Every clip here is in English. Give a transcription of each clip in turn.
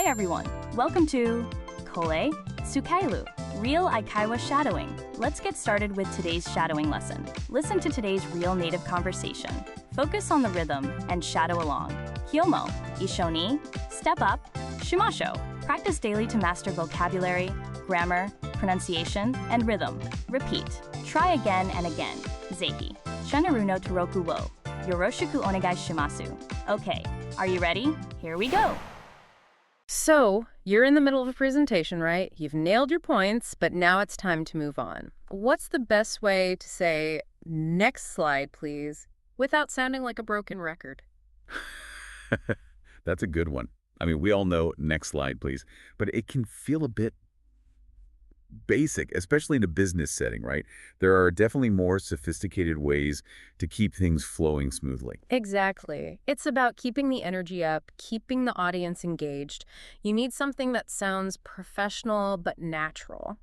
Hi everyone, welcome to Kole Sukailu, Real Aikaiwa Shadowing. Let's get started with today's shadowing lesson. Listen to today's real native conversation. Focus on the rhythm and shadow along. Hyomo, Ishoni, step up, Shimasho. Practice daily to master vocabulary, grammar, pronunciation, and rhythm. Repeat. Try again and again. Zehi. Shanaru no toroku wo. Yoroshiku onegai shimasu. Okay, are you ready? Here we go. So, you're in the middle of a presentation, right? You've nailed your points, but now it's time to move on. What's the best way to say, next slide, please, without sounding like a broken record? That's a good one. I mean, we all know next slide, please, but it can feel a bit basic, especially in a business setting, right? There are definitely more sophisticated ways to keep things flowing smoothly. Exactly. It's about keeping the energy up, keeping the audience engaged. You need something that sounds professional but natural.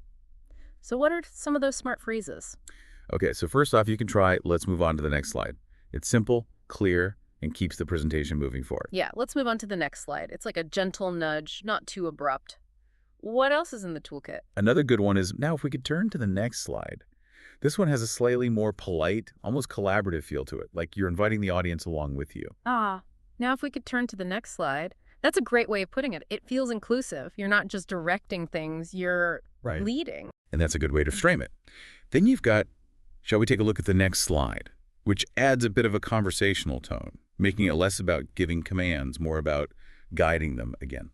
So what are some of those smart phrases? Okay, so first off, you can try, let's move on to the next slide. It's simple, clear, and keeps the presentation moving forward. Yeah, let's move on to the next slide. It's like a gentle nudge, not too abrupt. What else is in the toolkit? Another good one is, now if we could turn to the next slide. This one has a slightly more polite, almost collaborative feel to it, like you're inviting the audience along with you. Now if we could turn to the next slide. That's a great way of putting it. It feels inclusive. You're not just directing things, you're leading. And that's a good way to frame it. Then you've got, shall we take a look at the next slide, which adds a bit of a conversational tone, making it less about giving commands, more about guiding them again.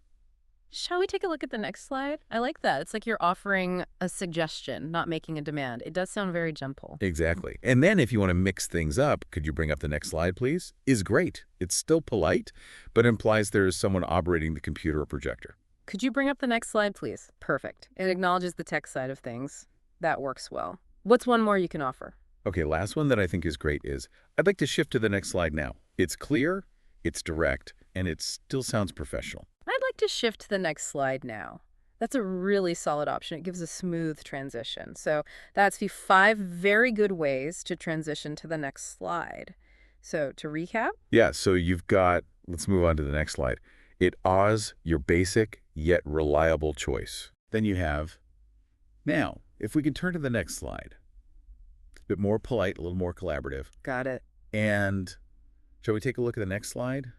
Shall we take a look at the next slide? I like that. It's like you're offering a suggestion, not making a demand. It does sound very gentle. Exactly. And then if you want to mix things up, could you bring up the next slide, please? Is great. It's still polite, but implies there is someone operating the computer or projector. Could you bring up the next slide, please? Perfect. It acknowledges the tech side of things. That works well. What's one more you can offer? Okay, last one that I think is great is, I'd like to shift to the next slide now. It's clear, it's direct, and it still sounds professional. I'd like to shift to the next slide now. That's a really solid option. It gives a smooth transition. So that's the 5 very good ways to transition to the next slide. So to recap? Yeah, so you've got, let's move on to the next slide. It awes your basic yet reliable choice. Then you have, now, if we can turn to the next slide. It's a bit more polite, a little more collaborative. Got it. And shall we take a look at the next slide?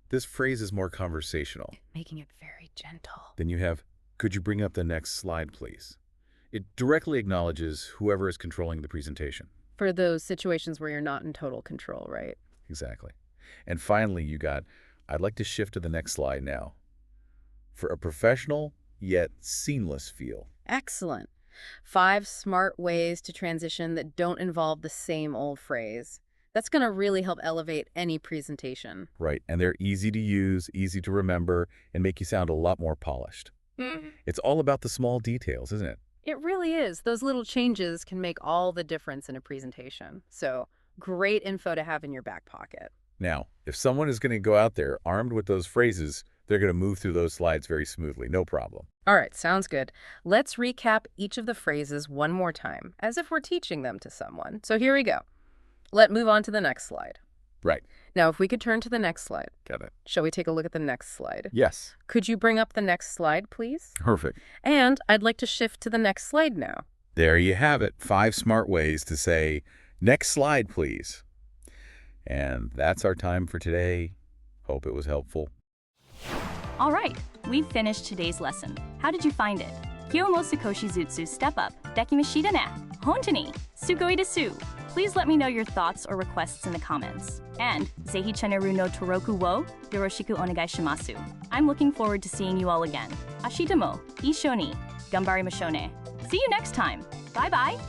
This phrase is more conversational. Making it very gentle. Then you have, could you bring up the next slide, please? It directly acknowledges whoever is controlling the presentation. For those situations where you're not in total control, right? Exactly. And finally, you got, I'd like to shift to the next slide now. For a professional yet seamless feel. Excellent. 5 smart ways to transition that don't involve the same old phrase. That's going to really help elevate any presentation. Right, and they're easy to use, easy to remember, and make you sound a lot more polished. It's all about the small details, isn't it? It really is. Those little changes can make all the difference in a presentation. So, great info to have in your back pocket. Now, if someone is going to go out there armed with those phrases, they're going to move through those slides very smoothly, no problem. All right, sounds good. Let's recap each of the phrases one more time, as if we're teaching them to someone. So here we go. Let's move on to the next slide. Right. Now, if we could turn to the next slide. Got it. Shall we take a look at the next slide? Yes. Could you bring up the next slide, please? Perfect. And I'd like to shift to the next slide now. There you have it. 5 smart ways to say, next slide, please. And that's our time for today. Hope it was helpful. All right, we've finished today's lesson. How did you find it? Kyomo sukoshi zutsu step up. Dekimashita ne. Hontoni. Sugoi desu. Please let me know your thoughts or requests in the comments. And Zehi cheneru no toroku wo yoroshiku onegai shimasu. I'm looking forward to seeing you all again. Ashita mo, ishoni, gambari mashone. See you next time. Bye-bye.